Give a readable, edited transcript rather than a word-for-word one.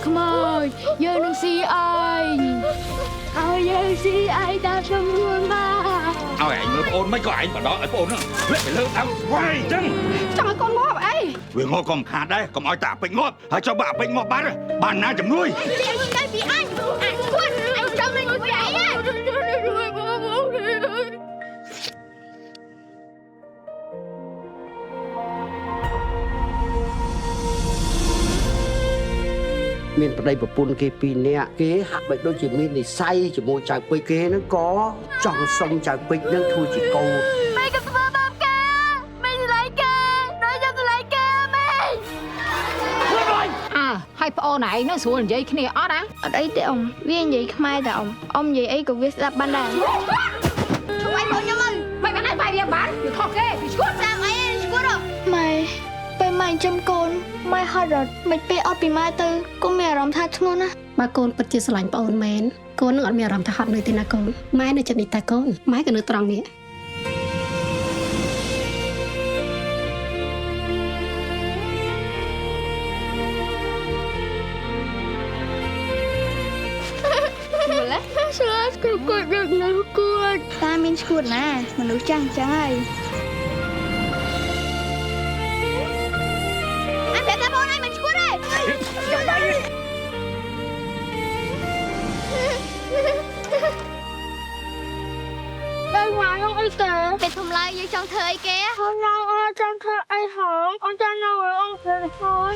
ខ្មោចយើងនឹងស៊ីអញឲ្យយើងស៊ីអញតាមជំនួសមកឲ្យឯងមើលប្អូនមិនក៏ឯងបដកឲ្យប្អូនហ្នឹងលាក់ទៅលើតាមស្វាយអញ្ចឹងចង់ឲ្យកូនងាប់អីវាងាប់ក៏មិនខាតដែរកុំឲ្យតាពេញងាប់ហើយចុះបើពេញងាប់បានណាជំនួយអញទៅពីអញឈួតអញចង់នឹងពីអញមានប្តីប្រពន្ធគេពីរនាក់គេហាក់បីដូចជាមាននិស័យជាមួយចៅពេជ្រគេហ្នឹងក៏ចង់សុំចៅពេជ្រនឹងធ្វើជាកូនម៉ែក៏ធ្វើបាបគេម៉ែឆ្លៃគេដូចជាឆ្លៃគេម៉ែហើយប្អូនឯងនឹងស្រួលនិយាយគ្នាអត់ណាអត់អីទេអ៊ំវានិយាយខ្មែរតែអ៊ំនិយាយអីក៏វាស្ដាប់បានដែរជួយឲ្យបងខ្ញុំមិនបានឲ្យបាយវាបានវាខុសគេវាឈួតតាមអីឈួតម៉ែពេលម៉ែចាំកូនម៉ែហត់រត់មិនពេលអត់ពីម៉ែទៅកុំមានអារម្មណ៍ថាធ្ងន់ណាបើកូនពិតជាស្រឡាញ់ប្អូនមែនកូននឹងអត់មានអារម្មណ៍ថាហត់នៅទេណាកូនម៉ែនៅចិត្តនេះតែកូនម៉ែក៏នៅត្រង់នេះម្លេះស្លាប់គ្រប់គាត់ដឹកនៅគួតតាមានឈួតណាមនុស្សចាស់ចឹងហើយអញប្រាប់ថាបងឯងមិនឈួតទេចាំបាយបាយមកអីទៅពេលធំឡើយយើងចង់ធ្វើអីគេអូនចង់ធ្វើអីហងអូនចង់នៅអូនធ្វើហើយ